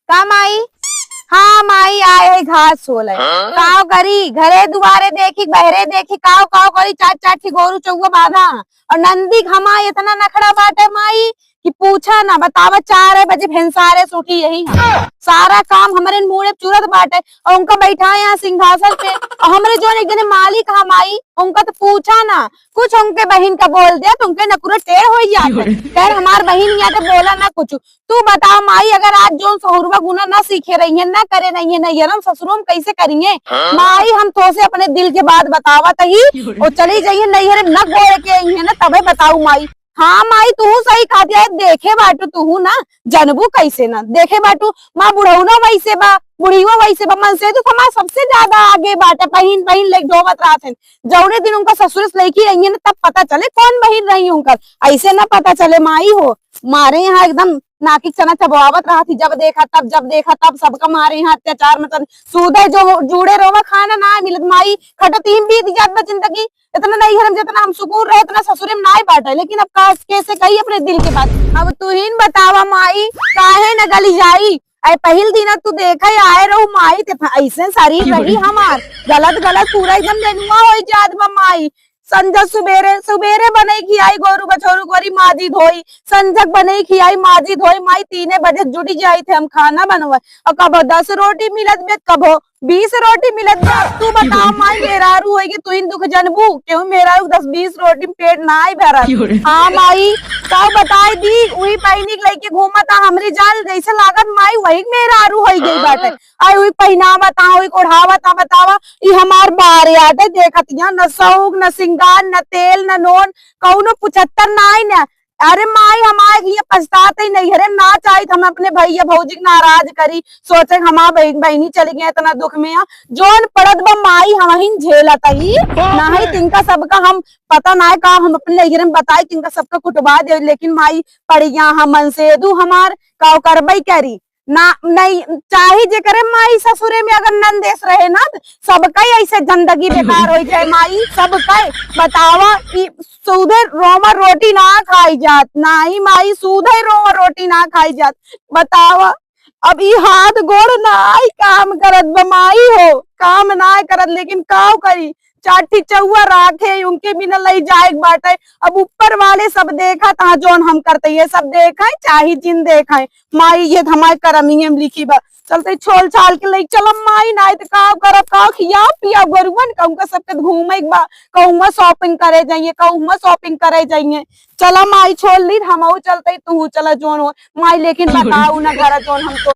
का माई? हाँ माई आए है घास सोले काव करी घरे दुआरे देखी बहरे देखी काव काव करी चाट चाट की गोरू चौवा बाधा और नंदी घमा इतना नखड़ा बाटे माई कि पूछा ना बतावा 4 बजे भैंसारे सूठी यही हम सारा काम हमारे मुड़े चूरत बाटे और उनका बैठा है यहाँ सिंहासन पे और हमारे जो एक दिन मालिक हम आई उनका तो पूछा ना कुछ उनके बहन का बोल दिया तो उनके नकुरे टेढ़ हो जाते खैर हमार बहन यहाँ तो बोला ना कुछ। तू बताओ माई अगर आज जो सहुरवा गुना ना सीखे रही है ना करे नहीं है नैहरम ससुरों में कैसे करेंगे माई हम तो से अपने दिल के बात बतावा तही और चली जाइए नैहर न गोड़ के आई है ना तबे बताऊ माई। हाँ माई तू सही खा दिया देखे बाटू तू ना जनबू कैसे ना देखे बाटू माँ बुढ़ऊ ना वैसे बा बुढ़ीवा वैसे बा मन से तो हमारा सबसे ज्यादा आगे बाटे बहन बहन लेके ढोबत रहा जौने दिन उनका ससुर लड़की रही है ना तब पता चले कौन बहन रही उनका ऐसे ना पता चले माई हो मारे यहाँ एकदम नाकी चना चबावत रहा थी जब देखा तब सबका मारे यहाँ अत्याचार मतलब सूदे जो जुड़े रोवा खाना ना मिलत माई खटतीन बीत जात बा जिंदगी इतना नहीं हरम जितना हम सुकून रहे इतना ससुरे में ना ही बांटा लेकिन अब कैसे कही अपने दिल की बात। अब तू ही बतावा माई काहे न गली जाई अरे पहल दिन तू देखा ही आए रहू माई ऐसे सारी रही हमार गलत पूरा एकदम जनुआ हो जात बा माई संजक सुबेरे बने खियाई गोरू बछोरू गोरी माजी धोई संजक बने खियाई माजी धोई माई 3 बजे जुटी जाई थे हम खाना बनवा और कबो 10 रोटी मिलत बे कबो 20 रोटी मिलत बे। तू बताओ माई मेहरारू होगी तू इन दुख जनबू क्यों मेहरारू 10-20 रोटी पेट ना ही भरा। हाँ माई का बताई दी वही पैनिक लेके घूमता हमरी जान जैसे लागत माई वही मेहरारू हो गई बाटे आई हुई पहना बताओ ओढ़ावता बतावा ये हमार बार याद है देखतिया न सौग न सिंगार न तेल न नोन कौनो 75 नाई न अरे माई हमारे ये पछताते ही नहीं अरे ना चाहिए हम अपने भैया भौजी नाराज करी सोचे हमारा बहनी चली गई इतना दुख में जोन पड़त बा माई हम ही झेलत ही ना ही तिनका सबका हम पता ना का हम अपने नैहर में बताई तिनका सबका कुटबा दे लेकिन माई पड़ी गया हम मन से दू हमार का करबई करी ना नहीं चाहे जे करे माई ससुरे में अगर नंदेश रहे ना सबका ऐसे जिंदगी बेकार हो जाए माई सबका बतावा सूधे रोमा रोटी ना खाई जात ना ही माई सूधे रोमा रोटी ना खाई जात बतावा अब ये हाथ गोड़ ना आई काम करत बमाई हो काम ना करत लेकिन काव करी चाटी चौवा राखे उनके बिना लई जाए बाटे अब ऊपर वाले सब देखा था जोन हम करते ये सब देखा चाहे जिन देखा माई ये हमारे करमी में लिखी बा चलते छोल छाल के ले चल माई ना तो का करब का खिया पिया गरुवन कहूँगा सबके घूमे बा कहूँगा शॉपिंग करे जाइए कहूँगा शॉपिंग करे जाइए चला माई छोड़ ली हम चलते तू चला जोन हो माई लेकिन बताऊ ना घर जोन हमको